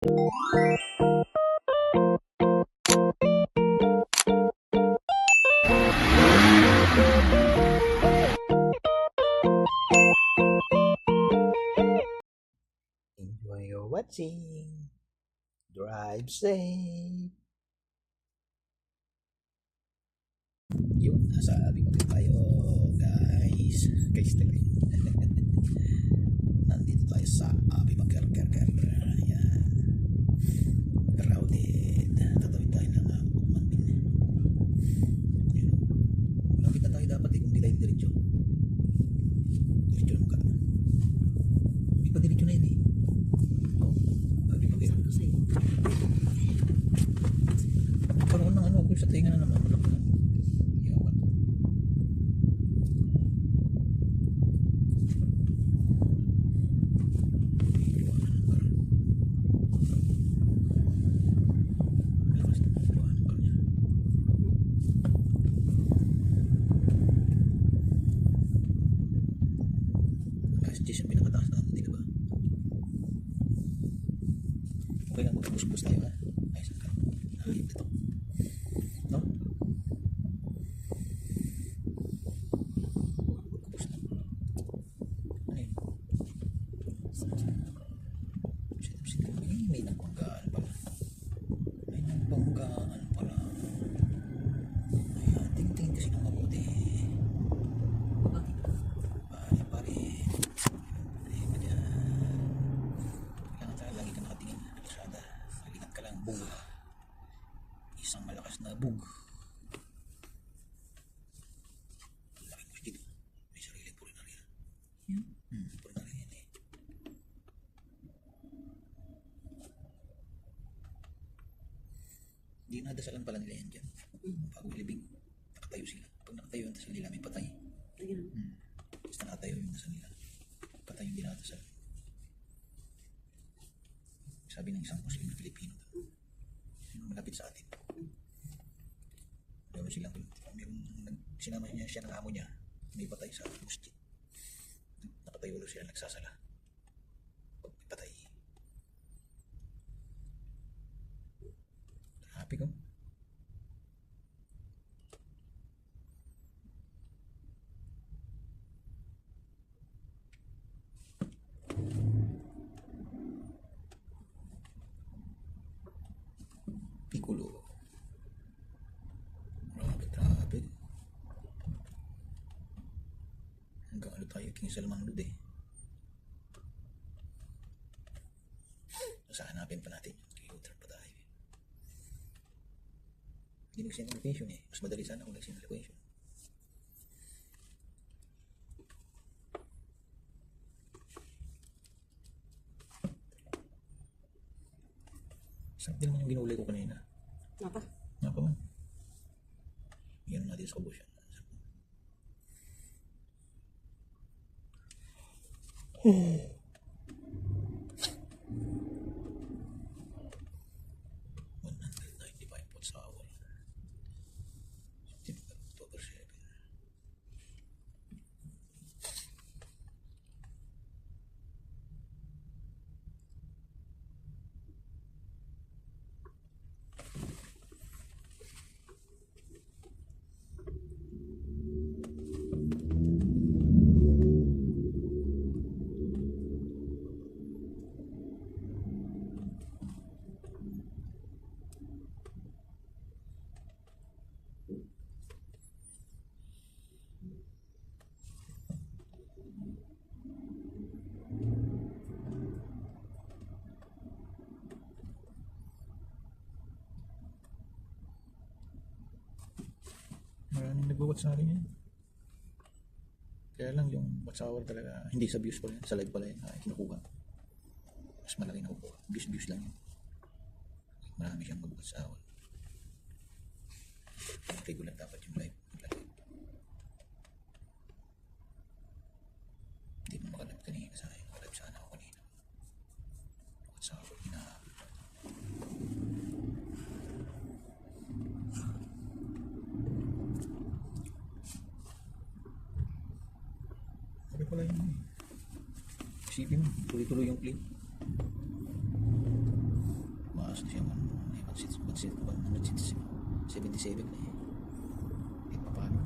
Enjoy your watching. Drive safe. Yun, nasa abi pa tayo, guys. Guys, talaga. Nandito tayo sa abi Makerker. Ayan. Crowded. Tatawid tayo ng Bukmanbin. Ayan. Malapit na tayo dapat kung di tayo diretso. Diretso naman ka. Hindi pa diretso na yun eh. Abi Makerker. Karoon ng ako sa tinga na naman. Yawan. Ang pinakataas na hindi ka ba? Okay lang magpus-pus tayo ha. Ay, saan ka? Dito. No? Pus na. Ay. Sit-up. May nagbanggaan pala. Ayan, tingin kasi ng mabuti. Pare. Ay, ba dyan? Kailangan talaga lagi ka nakatingin. Masyada. Malingat ka lang. Bug. Isang malakas na bug. Laking masjid. May sariling purinarya. Purinarya yan eh. Hindi nadasalan pala nila yan dyan. Bago ilibing, nakatayo sila. Pag nakatayo yung dasal nila, may patay. Basta nakatayo yung dasal nila. Patay yung dinadasal. Sabi ng isang Muslim na Pilipino. Malapit sa atin. Meron silang, sinama niya siya ng amo niya. May patay sa masjid. Nakatayo ulo sila, nagsasala. Pag may patay. Happy ko. Piccolo. Grabe. Hanggang ano tayo, King Salman Lud eh. Saan hanapin pa natin yun? U-turn pa tayo. Hindi nag-send location eh. Mas madali sana kung nag-send location. Saan din naman yung ginulay ko kanina? Napa man. Yan natin sa kubos yan. Oh. 195 watts hour. October 7. Maraming nag-watch sa akin yan. Kaya lang yung watch hour talaga, hindi sa views pala yan, sa live pala yan, kinukuha. Mas malaki nakukuha. Views lang yun. Marami siyang mag-watch hour. Regular dapat yung live. Hindi mo makalap kanina sa akin. Makalap sana ako kanina. Watch hour, hinahabol. Sabi pala yun eh. Isipin mo, tuloy-tuloy yung play. 77 na eh. Eh, paano?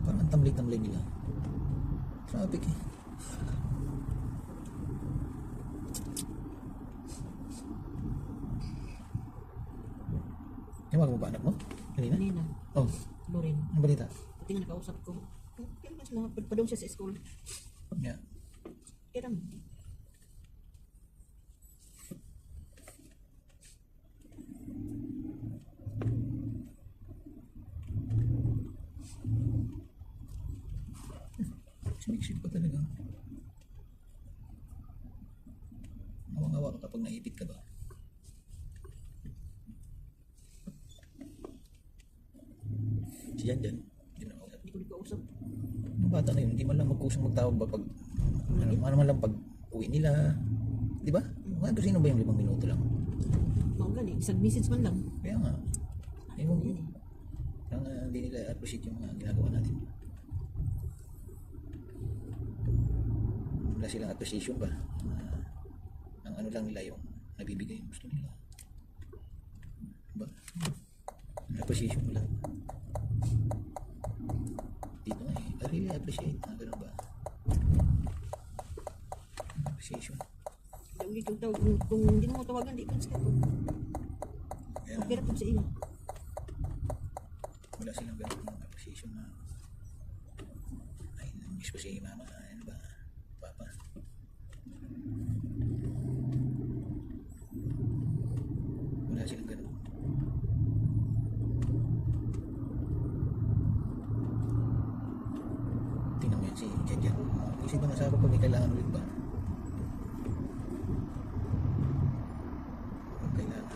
Parang ang tamlay-tamlay nila. Traffic eh. Tawag mo ba anak mo? Kanina? Kanina, Oh, Lorin. ang balita? Pati nga nakausap ko. Kaya mas mga padong siya sa school. Yeah. Kaya naman. Sumiksik pa talaga. Nawang-awa ka kapag naipit ka ba? Si Jan Jan, hindi na ako. Hindi ko nakausap. Yung bata na yun, hindi man lang magkusang magtawag ba pag ano man lang pag uwi nila. Di ba? Mga sino ba yung 5 minuto lang? Mga gani, isang message man lang. Kaya nga. Ayaw Ayun, yan eh. kaya nga hindi nila appreciate yung mga ginagawa natin. Wala silang appreciation ba? Ang ano lang nila yung nabibigay yung gusto nila. Diba? Appreciation mo lang. Dito nga eh. I really appreciate. Ganun ba? Appreciation. Kung hindi kong tawag, kung hindi mo tawagan, di ko sa ko. Kaya Pero kung sa iyo. wala silang ganun yung appreciation na ay, miss ko si mama. Ano ba? Papa. Wala silang ganun. Tingnan mo yan si Jan Jan. Isip ba nasa pag may kailangan ulit ba? Kung kailangan.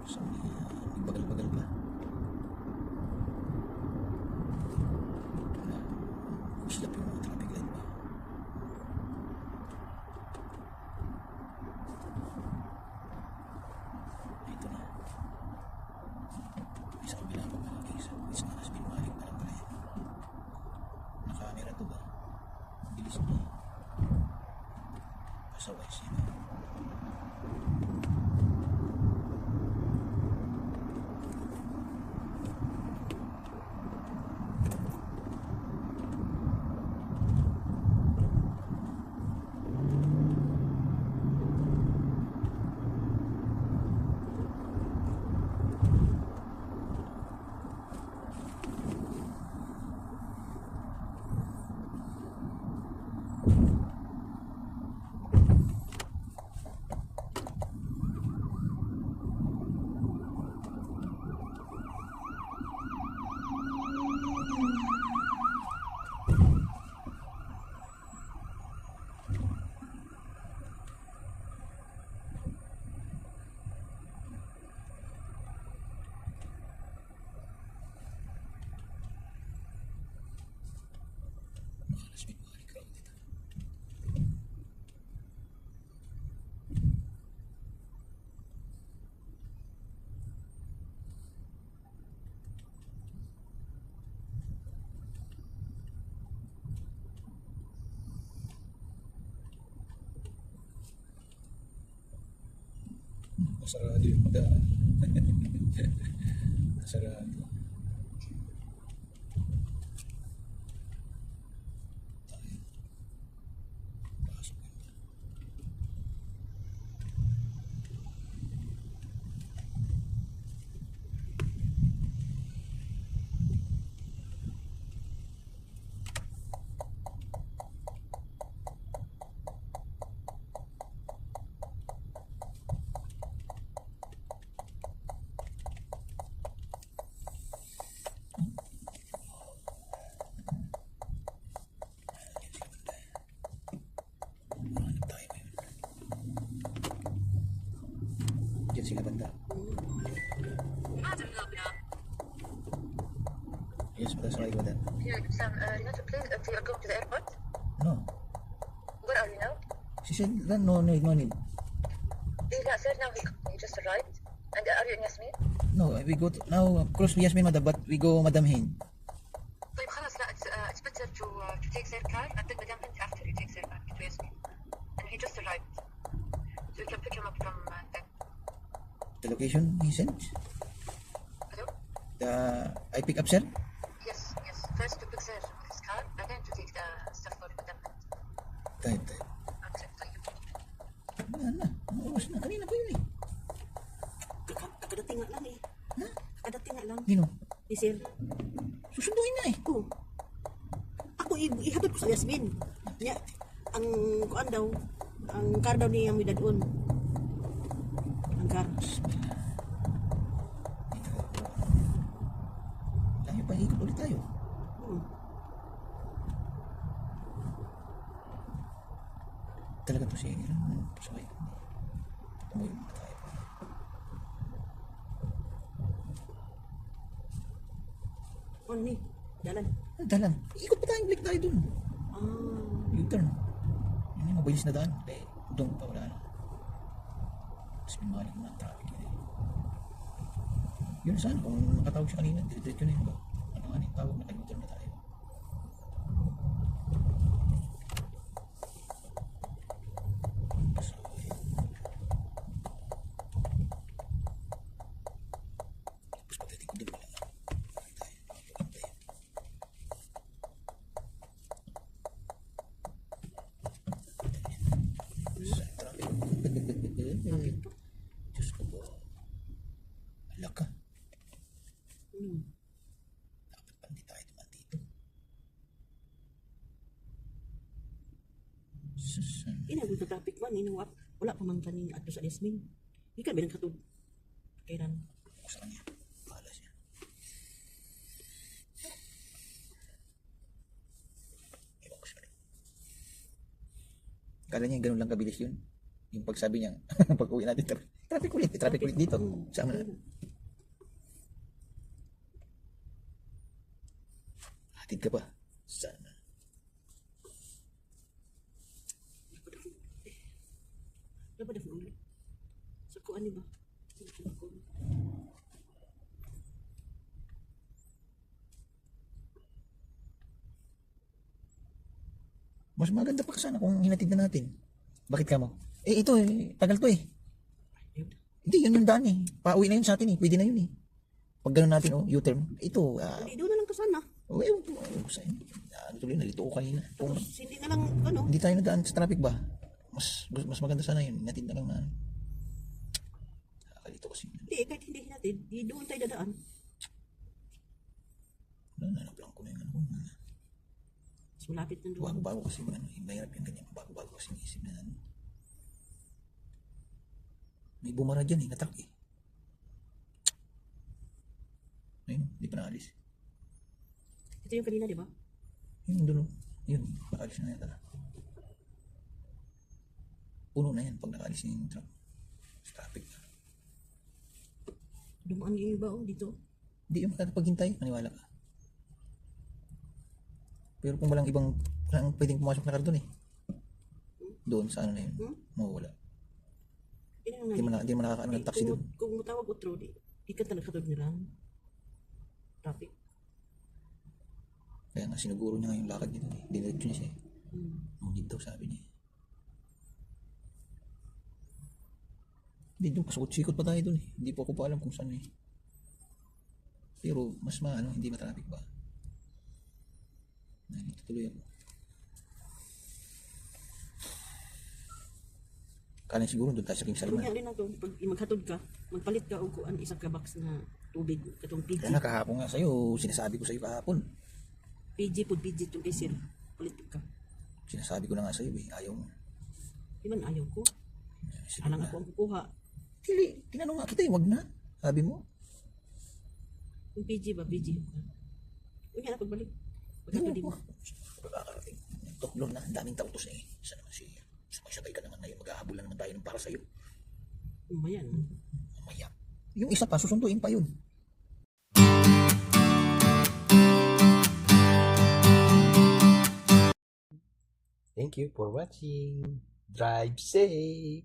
So, bagal-bagal pa. Silap yung mga traffic light ba? Ito na. May sa kabila pa pala. Isa na nas binumalik pa lang pala yan. Nakamera to ba? Bilis na. Pasaway siya. Malas binumalik crowd dito. Masarado yung daan. Masarado. Pasok yun. Hanap tayo ngayon. Diyan sila banda. Adam Lubna. matasakay ko dyan. Here, Sam, Renato, please, you are going to the airport? No. Where are you now? She said, no need. Yeah, sir, now he just arrived. And are you in Yasmin? No, we go to, now, cross Yasmin, madam, but we go Madam Hain. طيب خلاص لا it's better to take their car and then Madam Hint after you take their car to Yasmin. And he just arrived. So you can pick him up from them. The location he sent, Hello? I pick up, sir. Yes. First to pick his car and then to take the stuff for Madam Hint. Tayo. Okay, طيب. Wala na, ang oras na, kanina pa yun eh. Kakadating nga lang eh. Ha? Kakadating nga lang. Nino, Ni sir. susunduin na eh. Ako. Ako ihatod ko sa Yasmin. Nya, ang kuan daw, ang car daw niya may dadon. Ang car. Tayo pa, ikot ulit tayo. Hmm. Talaga to siya, sabay. Tumuloy na tayo. Ano ni? Dalan. Dalan, ikot pa tayo, balik tayo dun. Ah. U-turn. Yun yung mabilis na daan. Eh, doon pa wala na. Tapos minumalik mo ng traffic yun eh. Yun saan, kung nakatawag siya kanina, diretso na yun ba? Ano nga yung tawag, naka-U-turn na tayo. So, tapos pagdating ko din wala na. Tayo, pagkantay. Sa traffic. Diyos ko po. Ala ka. Hmm. Dapat pa hindi tayo dumaan dito. Sus. Inagod ka traffic man, inuwap. Wala pa man kaning ato sa Yasmin. Ikaw bilang katod. Kailan? Ako sa kanya. Bahala siya. Ewan ko siya rin. Kala niya ganun lang kabilis yun. Yung pagsabi niya, pag uwi natin, traffic ulit dito. Sama na. Hatid ka pa. Sana. Dapat dah ulo. Sa kuan ni ba? Mas maganda pa sana kung hinatid na natin. Bakit ka mo? Eh ito tagal to eh. Hindi, yun yung daan eh. Pauwi na yun sa atin eh. Pwede na yun eh. Pag gano'n natin U-turn. Ito, Hindi doon na lang to sana. sa'yo. Tuloy, nalito ko kanina. Kung Tapos hindi na lang ano. hindi tayo nadaan sa traffic ba? Mas maganda sana yun. Hinatid na lang na. Nakakalito kasi. Hindi, kahit hindi natin, di doon tayo dadaan. Nanaplang ko na yung ano. Mas malapit na doon. Bago kasi mahirap yung ganyan. Bago kasi naisip na ano. May bumara dyan na truck eh. Ayun, hindi pa naalis. Ito yung kanina, di ba? Yun doon. Yun, nakaalis na yata. Puno na yan pag nakaalis na yung truck. Sa traffic na. Dumaan yung iba dito. Hindi yung makakapaghintay, maniwala ka. Pero kung walang pwedeng pumasok na car doon eh. Doon sa ano na yun. Mawawala. Hindi mo nakakaano ng taxi doon. Kung matawag otro, di ka talaga katod nila. Traffic. Kaya nga sinuguro niya nga yung lakad nito eh. Diniretso niya siya eh. Ngunit daw sabi niya. Hindi doon, pasukot-sikot pa tayo doon eh. Hindi po ako pa alam kung saan eh. Pero mas hindi ma-traffic ba? Nandito tuloy ako. Kala siguro doon tayo sa King Kung Salman. yan rin nato, pag maghatod ka, magpalit ka o kuan isang kabox na tubig, katong PG. Kaya nga kahapon nga sa'yo, sinasabi ko sa'yo kahapon. PG po, PG itong isir. Palit ka. Sinasabi ko na nga sa'yo eh, ayaw mo. Di man ayaw ko. Sige Alang na. ako ang kukuha. Tinanong nga kita eh, wag na. Sabi mo. Yung PG ba, PG. Uy, yan na pagbalik. Pagkatod mo. Pagkakarating. Tuklon na, ang daming tautos eh. Isa naman siya. Sabay ka naman ngayon, maghahabol na naman tayo ng para sa'yo. Mayan. Mamaya. Yung isa pa, susunduin pa yun. Thank you for watching. Drive safe.